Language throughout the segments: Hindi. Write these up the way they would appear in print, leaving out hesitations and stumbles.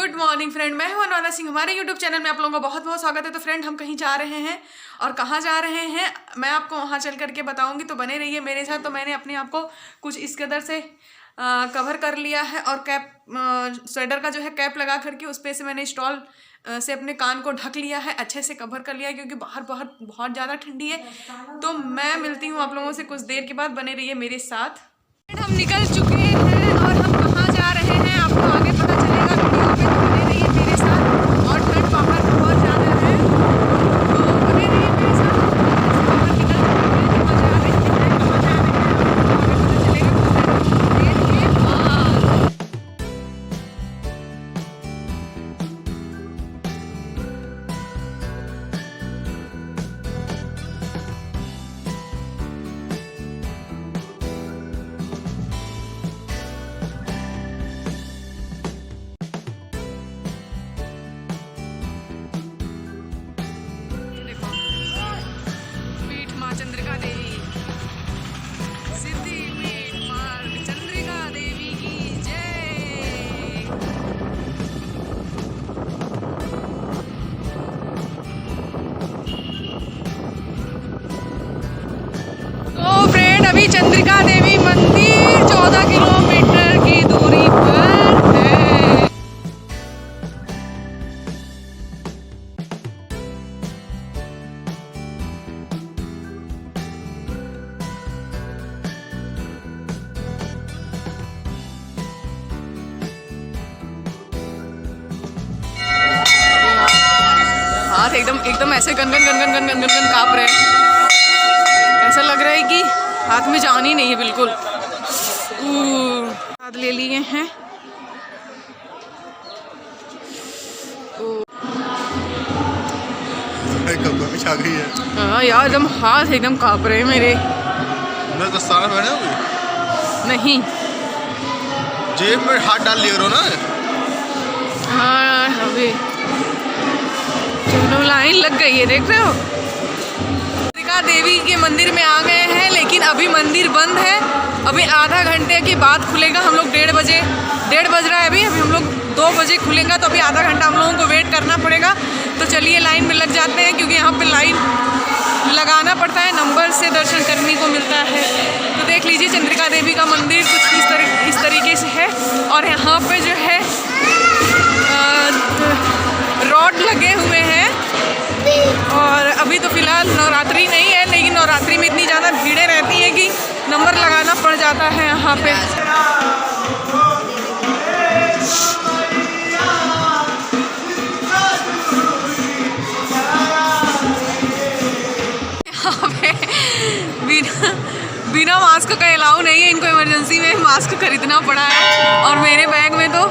गुड मॉर्निंग फ्रेंड, मैं हूं अनुराधा सिंह। हमारे यूट्यूब चैनल में आप लोगों का बहुत बहुत स्वागत है। तो फ्रेंड, हम कहीं जा रहे हैं और कहाँ जा रहे हैं मैं आपको वहाँ चल करके बताऊंगी, तो बने रहिए मेरे साथ। तो मैंने अपने आप को कुछ इस कदर से कवर कर लिया है और कैप स्वेटर का जो है कैप लगा करके उस पर से मैंने स्टॉल से अपने कान को ढक लिया है, अच्छे से कवर कर लिया है क्योंकि बाहर बहुत ज़्यादा ठंडी है। तो मैं मिलती हूँ आप लोगों से कुछ देर के बाद, बने रहिए मेरे साथ। हम निकल चुके हैं और हम कहाँ जा रहे हैं आपको आगे पता चलेगा वीडियो में, तो बने रहिए मेरे साथ। और ठंड बाहर बहुत ज़्यादा है, तो बने रहिए मेरे साथ। बाहर निकल चुके हैं, कहाँ जा रहे हैं आपको आगे पता चलेगा कुछ देर के बाद। चंद्रिका देवी, सिद्धि पीठ मार्ग चंद्रिका देवी की जय। तो फ्रेंड, अभी चंद्रिका देवी मंदिर 14 किलोमीटर की दूरी पर है। हाथ एकदम ऐसे गन कांप रहे हैं। ऐसा लग रहा है कि हाथ में जान ही नहीं है बिल्कुल। हाथ ले लिए हैं। आ गई है। हाँ यार, एकदम हाथ एकदम कांप रहे हैं मेरे। मैं दस्ताना पहने होगी नहीं, जेब में हाथ डाल लिया करो ना। हाँ अभी चलो लाइन लग गई है, देख रहे हो। चंद्रिका देवी के मंदिर में आ गए हैं, लेकिन अभी मंदिर बंद है। अभी आधा घंटे के बाद खुलेगा। हम लोग 1:30 बज रहा है अभी हम लोग 2 बजे खुलेगा, तो अभी आधा घंटा हम लोगों को वेट करना पड़ेगा। तो चलिए लाइन में लग जाते हैं, क्योंकि यहाँ पे लाइन लगाना पड़ता है, नंबर से दर्शन करने को मिलता है। तो देख लीजिए चंद्रिका देवी का मंदिर कुछ इस तरीके से है। और यहाँ पे जो है रॉड लगे हुए हैं। और अभी तो फिलहाल नवरात्रि नहीं है, लेकिन नवरात्रि में इतनी ज़्यादा भीड़ें रहती हैं कि नंबर लगाना पड़ जाता है यहाँ पे। यहाँ पे बिना मास्क का अलाउ नहीं है। इनको इमरजेंसी में मास्क खरीदना पड़ा है, और मेरे बैग में तो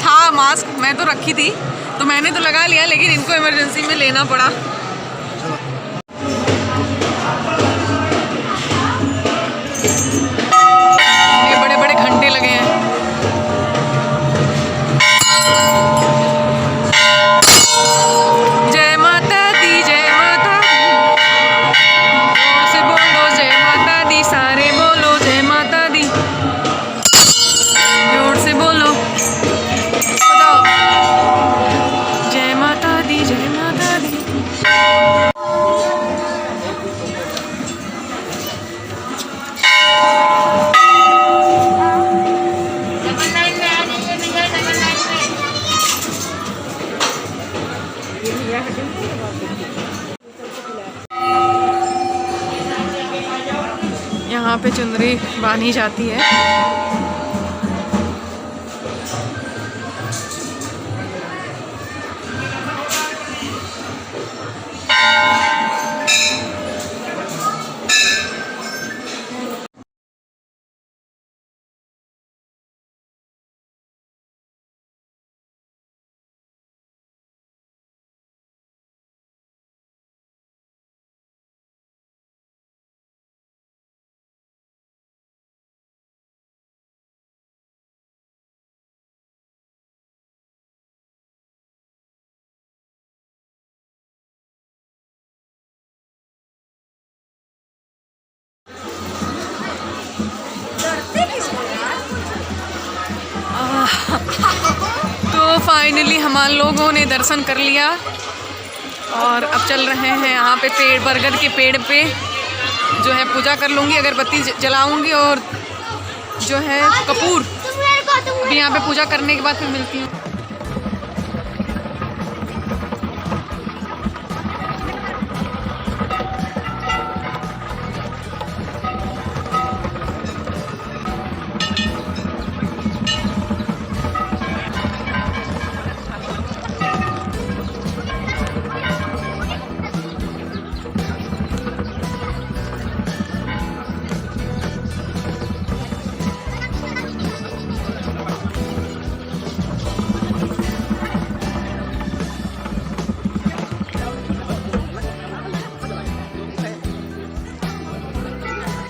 था मास्क, मैं तो रखी थी तो मैंने तो लगा लिया, लेकिन इनको इमरजेंसी में लेना पड़ा। ये बड़े बड़े घंटे लगे हैं। जय माता दी, जय माता दी, जोर से बोलो जय माता दी, सारे बोलो जय माता दी, जोर से बोलो, बताओ जय माता दी, जय माता दी। यहाँ पे चुनरी बांधी जाती है। फाइनली हम लोगों ने दर्शन कर लिया और अब चल रहे हैं यहाँ पे पेड़, बरगद के पेड़ पे जो है पूजा कर लूँगी, अगरबत्ती जलाऊँगी और जो है कपूर। अभी यहाँ पे पूजा करने के बाद फिर मिलती हूँ।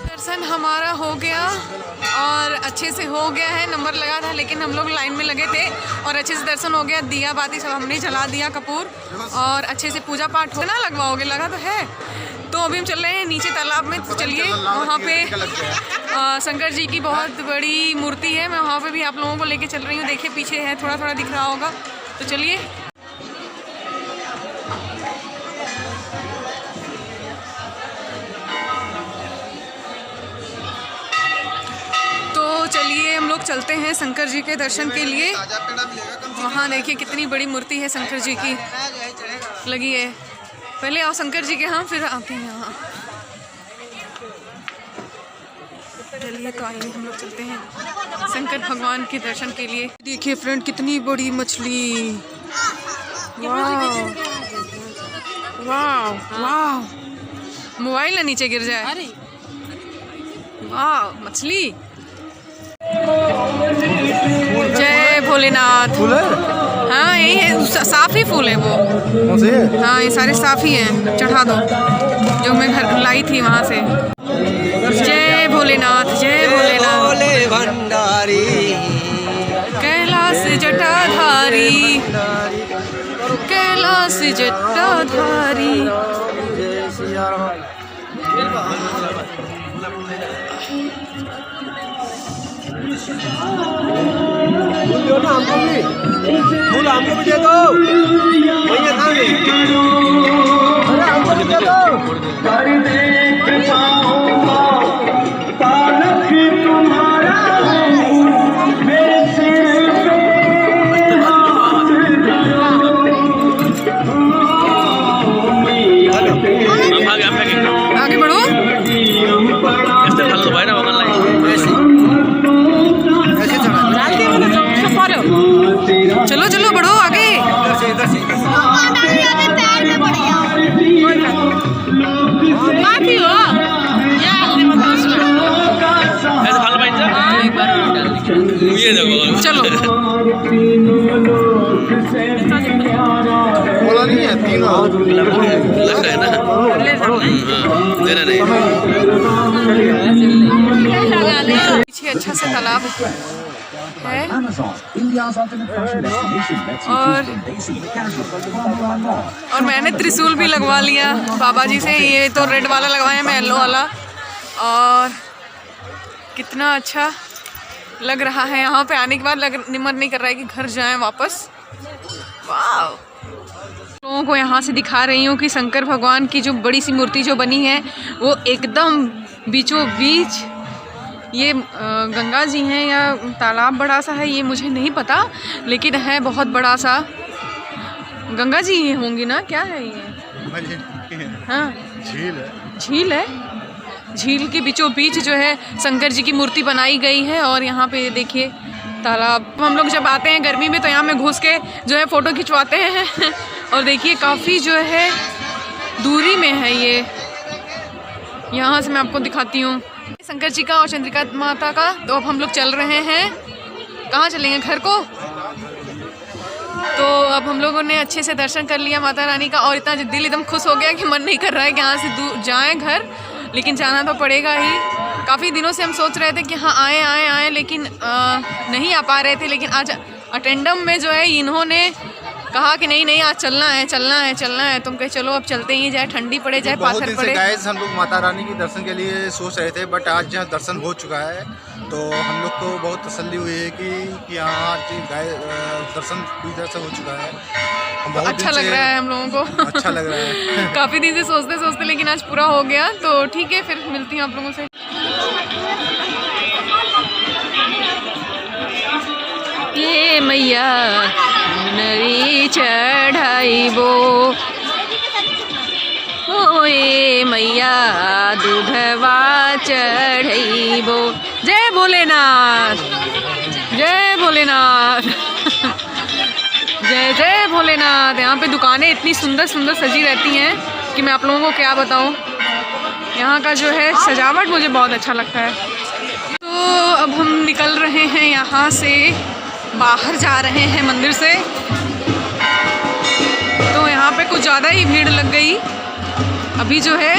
दर्शन हमारा हो गया और अच्छे से हो गया है। नंबर लगा था लेकिन हम लोग लाइन में लगे थे और अच्छे से दर्शन हो गया। दिया बाती सब हमने जला दिया कपूर और अच्छे से पूजा पाठ हो ना लगवाओगे, लगा तो है। तो अभी हम चल रहे हैं नीचे तालाब में। तो चलिए वहाँ पे शंकर जी की बहुत बड़ी मूर्ति है, मैं वहाँ पे भी आप लोगों को लेके चल रही हूँ। देखिए पीछे है, थोड़ा थोड़ा दिख रहा होगा। तो चलिए हम लोग चलते हैं शंकर जी के दर्शन के लिए। वहाँ देखिए कितनी बड़ी मूर्ति है शंकर जी की लगी है। पहले आओ शंकर जी के, हाँ फिर आते हैं यहाँ। चलिए तो आइए हम लोग चलते हैं शंकर भगवान के दर्शन के लिए। देखिए फ्रेंड कितनी बड़ी मछली, वाह वाह वाह, मोबाइल ना नीचे गिर जाए। वाह मछली, जय भोलेनाथ। हाँ यही है, साफ ही फूल है वो। हाँ ये सारे साफ ही हैं, चढ़ा दो जो मैं घर लाई थी वहाँ से। जय भोलेनाथ, जय भोलेनाथ। भोले भंडारी, कैलाश जटाधारी, कैलाश जटाधारी। फूल हमको भी दे दो, भैया था नहीं। अरे हमको भी दे दो। आगे बढ़ो। चलो चलो बढ़ो आगे। चलो बोला नहीं है, तीनों लग रहा है ना, देना नहीं। पीछे अच्छा से तालाब है और मैंने त्रिशूल भी लगवा लिया बाबा जी से। ये तो रेड वाला लगवाया, मैं येलो वाला। और कितना अच्छा लग रहा है यहाँ पे आने के बाद। मन नहीं कर रहा है कि घर जाएं वापस। वाह, लोगों को यहाँ से दिखा रही हूँ कि शंकर भगवान की जो बड़ी सी मूर्ति जो बनी है वो एकदम बीचों बीच ये गंगा जी हैं या तालाब बड़ा सा है ये मुझे नहीं पता, लेकिन है बहुत बड़ा सा। गंगा जी ही होंगी ना, क्या है ये? हाँ झील है, झील है। झील के बीचों बीच जो है शंकर जी की मूर्ति बनाई गई है। और यहाँ पे देखिए तालाब। हम लोग जब आते हैं गर्मी में तो यहाँ में घुस के जो है फ़ोटो खिंचवाते हैं और देखिए काफ़ी जो है दूरी में है ये। यहाँ से मैं आपको दिखाती हूँ शंकर जी का और चंद्रिका माता का। तो अब हम लोग चल रहे हैं, कहाँ चलेंगे? घर को। तो अब हम लोगों ने अच्छे से दर्शन कर लिया माता रानी का और इतना दिल एकदम खुश हो गया कि मन नहीं कर रहा है कि यहाँ से दूर जाएँ घर, लेकिन जाना तो पड़ेगा ही। काफ़ी दिनों से हम सोच रहे थे कि हाँ आए लेकिन नहीं आ पा रहे थे। लेकिन आज अटेंडम में जो है इन्होंने कहा कि नहीं आज चलना है। तुम कहे चलो अब चलते ही, चाहे ठंडी पड़े चाहे पाथर पड़े। गाइस हम लोग माता रानी के दर्शन के लिए सोच रहे थे, बट आज यहाँ दर्शन हो चुका है तो हम लोग को बहुत तसल्ली हुई है कि यहाँ गाय दर्शन पूरी तरह से हो चुका है। हम बहुत अच्छा लग रहा है हम लोगों को। अच्छा लग रहा है। काफ़ी दिन से सोचते सोचते लेकिन आज पूरा हो गया, तो ठीक है फिर मिलती हूँ आप लोगों से। ये मैया नरी चढ़ाई बो, ओ ये मैया दूधवा चढ़ाई बो। जय भोलेनाथ, जय भोलेनाथ। जय जय भोलेनाथ। यहाँ पे दुकानें इतनी सुंदर सुंदर सजी रहती हैं कि मैं आप लोगों को क्या बताऊँ। यहाँ का जो है सजावट मुझे बहुत अच्छा लगता है। तो अब हम निकल रहे हैं यहाँ से, बाहर जा रहे हैं मंदिर से। तो यहाँ पे कुछ ज़्यादा ही भीड़ लग गई। अभी जो है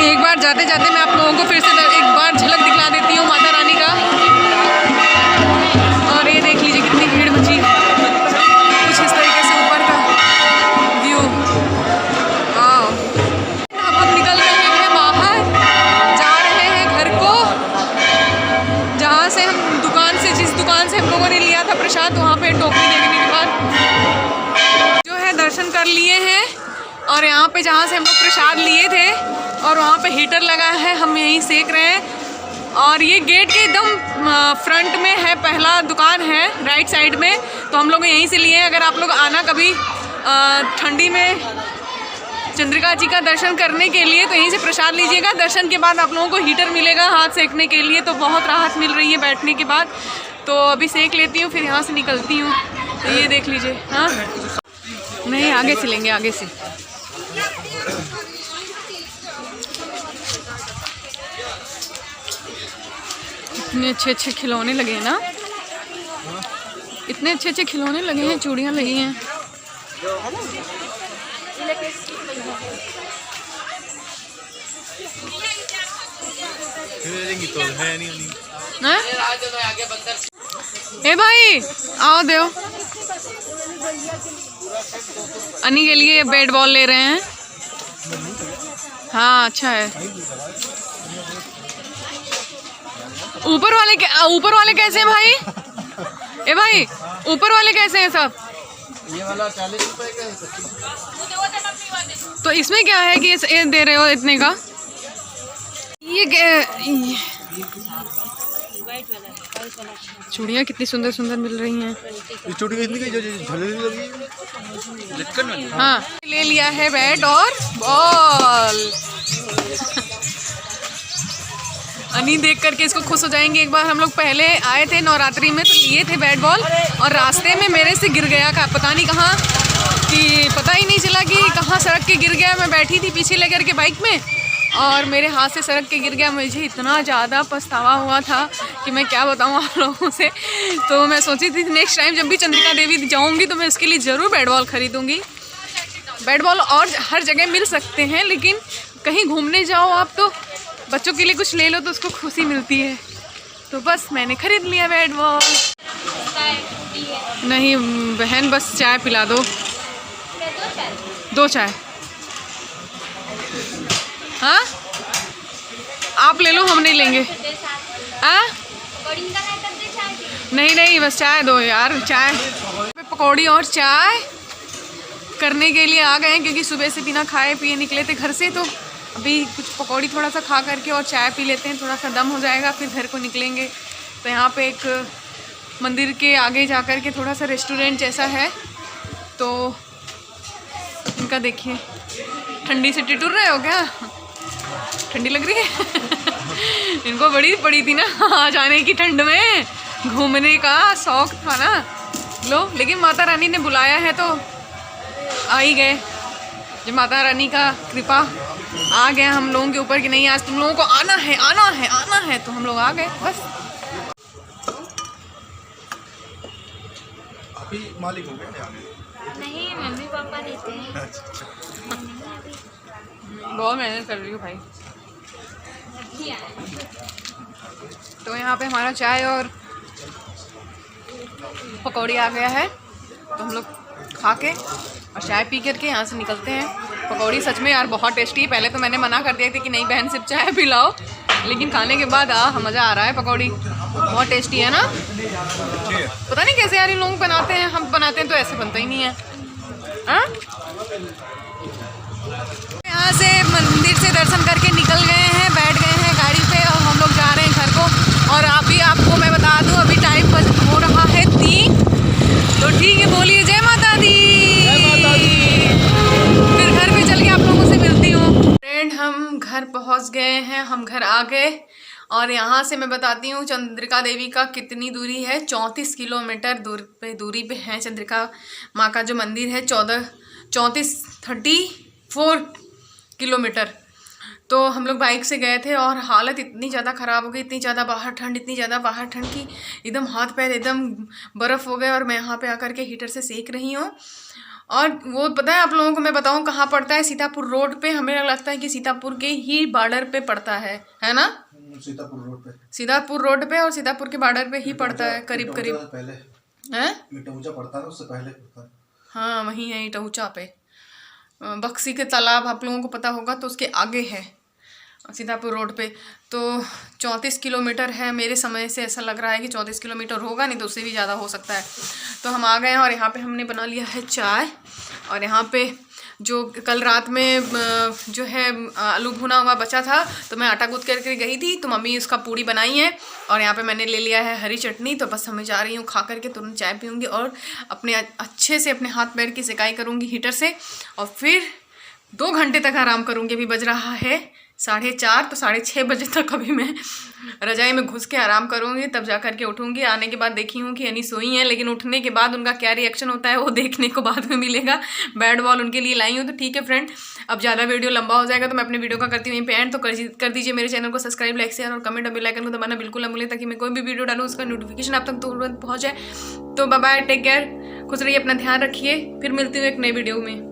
एक बार जाते जाते मैं आप लोगों को फिर से एक बार झलक दिखला देती हूँ माता रानी का। और ये देख लीजिए कितनी भीड़ मची, कुछ इस तरीके से ऊपर का व्यू। अब हम निकल रहे हैं बाहर, जा रहे हैं घर को, जहाँ से हम जिस दुकान से हम लोगों ने लिया था प्रसाद, वहाँ पे टोकरी देखने के बाद जो है दर्शन कर लिए हैं। और यहाँ पे जहाँ से हम लोग प्रसाद लिए थे और वहाँ पे हीटर लगा है, हम यहीं सेक रहे हैं। और ये गेट के एकदम फ्रंट में है, पहला दुकान है राइट साइड में, तो हम लोग यहीं से लिए हैं। अगर आप लोग आना कभी ठंडी में चंद्रिका जी का दर्शन करने के लिए तो यहीं से प्रसाद लीजिएगा। दर्शन के बाद आप लोगों को हीटर मिलेगा हाथ सेकने के लिए, तो बहुत राहत मिल रही है बैठने के बाद। तो अभी सेक लेती हूँ, फिर यहाँ से निकलती हूँ। तो ये देख लीजिए। हाँ नहीं, आगे से लेंगे, आगे से। इतने अच्छे अच्छे खिलौने लगे हैं ना, इतने अच्छे अच्छे खिलौने लगे हैं, चूड़ियाँ लगी हैं। तो है नहीं। ए भाई आओ दो, अनी के लिए बैट बॉल ले रहे हैं। हाँ अच्छा है। ऊपर वाले कैसे हैं भाई? ए भाई ऊपर वाले कैसे हैं सब? ये वाला 40 रुपए का है। तो इसमें क्या है कि ये दे रहे हो इतने का? ये चूड़ियाँ कितनी सुंदर सुंदर मिल रही हैं। ये चूड़ी कितनी की जो झलरी लगी लटकन में? हाँ ले लिया है बैट और बॉल। अनी देख करके इसको खुश हो जाएंगे। एक बार हम लोग पहले आए थे नवरात्रि में, तो लिए थे बैट बॉल और रास्ते में मेरे से गिर गया का पता नहीं कहाँ, कि पता ही नहीं चला कि कहाँ सड़क के गिर गया। मैं बैठी थी पीछे लेकर के बाइक में और मेरे हाथ से सड़क के गिर गया। मुझे इतना ज़्यादा पछतावा हुआ था कि मैं क्या बताऊँ आप लोगों से। तो मैं सोची थी नेक्स्ट टाइम जब भी चंद्रिका देवी जाऊँगी तो मैं उसके लिए ज़रूर बैट बॉल ख़रीदूँगी। बैट बॉल और हर जगह मिल सकते हैं, लेकिन कहीं घूमने जाओ आप तो बच्चों के लिए कुछ ले लो तो उसको खुशी मिलती है। तो बस मैंने ख़रीद लिया बैट बॉल। नहीं बहन बस चाय पिला दो, 2 चाय। हाँ आप ले लो, हम नहीं लेंगे। हाँ नहीं बस चाय दो यार। चाय पकौड़ी और चाय करने के लिए आ गए हैं, क्योंकि सुबह से बिना खाए पिए निकले थे घर से। तो अभी कुछ पकौड़ी थोड़ा सा खा करके और चाय पी लेते हैं, थोड़ा सा दम हो जाएगा, फिर घर को निकलेंगे। तो यहाँ पे एक मंदिर के आगे जा कर के थोड़ा सा रेस्टोरेंट जैसा है, तो इनका देखिए। ठंडी से टिटुर रहे हो क्या? ठंडी लग रही है? इनको बड़ी पड़ी थी ना आ जाने की, ठंड में घूमने का शौक था ना। लो लेकिन माता रानी ने बुलाया है तो आ ही गए। जो माता रानी का कृपा आ गया हम लोगों के ऊपर कि नहीं आज तुम लोगों को आना है आना है आना है, तो हम लोग आ गए बस। अभी मालिक हो गए? नहीं मम्मी पापा देते हैं। बहुत मेहनत कर रही हूँ भाई। तो यहाँ पे हमारा चाय और पकौड़ी आ गया है, तो हम लोग खा के और चाय पी करके यहाँ से निकलते हैं। पकौड़ी सच में यार बहुत टेस्टी है। पहले तो मैंने मना कर दिया था कि नहीं बहन सिर्फ चाय पिलाओ, लेकिन खाने के बाद मज़ा आ रहा है। पकौड़ी बहुत टेस्टी है ना। पता नहीं कैसे यार ये लोग बनाते हैं, हम बनाते हैं तो ऐसे बनता ही नहीं है। हाँ? यहाँ से मंदिर से दर्शन करके निकल गए हैं, बैठ गए हैं गाड़ी पे और हम लोग जा रहे हैं घर को। और अभी आपको मैं बता दूं अभी टाइम हो रहा है 3। तो ठीक है, बोलिए जय माता दी। फिर घर पे चल के आप लोगों से मिलती हूँ। फ्रेंड हम घर पहुँच गए हैं, हम घर आ गए। और यहाँ से मैं बताती हूँ चंद्रिका देवी का कितनी दूरी है। 34 किलोमीटर दूरी पे है चंद्रिका माँ का जो मंदिर है। 34 किलोमीटर। तो हम लोग बाइक से गए थे और हालत इतनी ज़्यादा ख़राब हो गई, इतनी ज़्यादा बाहर ठंड की एकदम हाथ पैर एकदम बर्फ़ हो गए। और मैं यहाँ पे आकर के हीटर से सेक रही हूँ। और वो पता है आप लोगों को मैं बताऊँ कहाँ पड़ता है? सीतापुर रोड पे। हमें लगता है कि सीतापुर के ही बॉर्डर पे पड़ता है ना? सीतापुर रोड पे। सीतापुर रोड पे और सीतापुर के बॉर्डर पे ही पड़ता है करीब पहले हैं? इटौंचा पड़ता है, उससे पहले पड़ता है। हाँ वहीं है इटौंचा पे। बक्सी के तालाब आप लोगों को पता होगा तो उसके आगे है सीतापुर रोड पे। तो 34 किलोमीटर है। मेरे समय से ऐसा लग रहा है कि 34 किलोमीटर होगा, नहीं तो उससे भी ज़्यादा हो सकता है। तो हम आ गए हैं और यहाँ पे हमने बना लिया है चाय। और यहाँ पे जो कल रात में जो है आलू भुना हुआ बचा था तो मैं आटा गूँथ करके गई थी, तो मम्मी उसका पूड़ी बनाई है। और यहाँ पे मैंने ले लिया है हरी चटनी। तो बस मैं जा रही हूँ, खा करके तुरंत चाय पीऊँगी और अपने अच्छे से अपने हाथ पैर की सिकाई करूँगी हीटर से। और फिर 2 घंटे तक आराम करूँगी। अभी बज रहा है 4:30, तो 6:30 बजे तक अभी मैं रजाई में घुस के आराम करूँगी, तब जा कर के उठूँगी। आने के बाद देखी हूँ कि यानी सोई हैं, लेकिन उठने के बाद उनका क्या रिएक्शन होता है वो देखने को बाद में मिलेगा। बैट बॉल उनके लिए लाई हूँ। तो ठीक है फ्रेंड, अब ज़्यादा वीडियो लंबा हो जाएगा तो मैं अपने वीडियो का करती हूँ यहीं पे एंड। तो कर दीजिए मेरे चैनल को सब्सक्राइब, लाइक, शेयर और कमेंट और बेल आइकन को दबाना बिल्कुल न भूलें, ताकि मैं कोई भी वीडियो डालूँ उसका नोटिफिकेशन आप तक तुरंत पहुँच जाए। तो बाय बाय, टेक केयर, खुश रहिए, अपना ध्यान रखिए। फिर मिलती हूँ एक नई वीडियो में।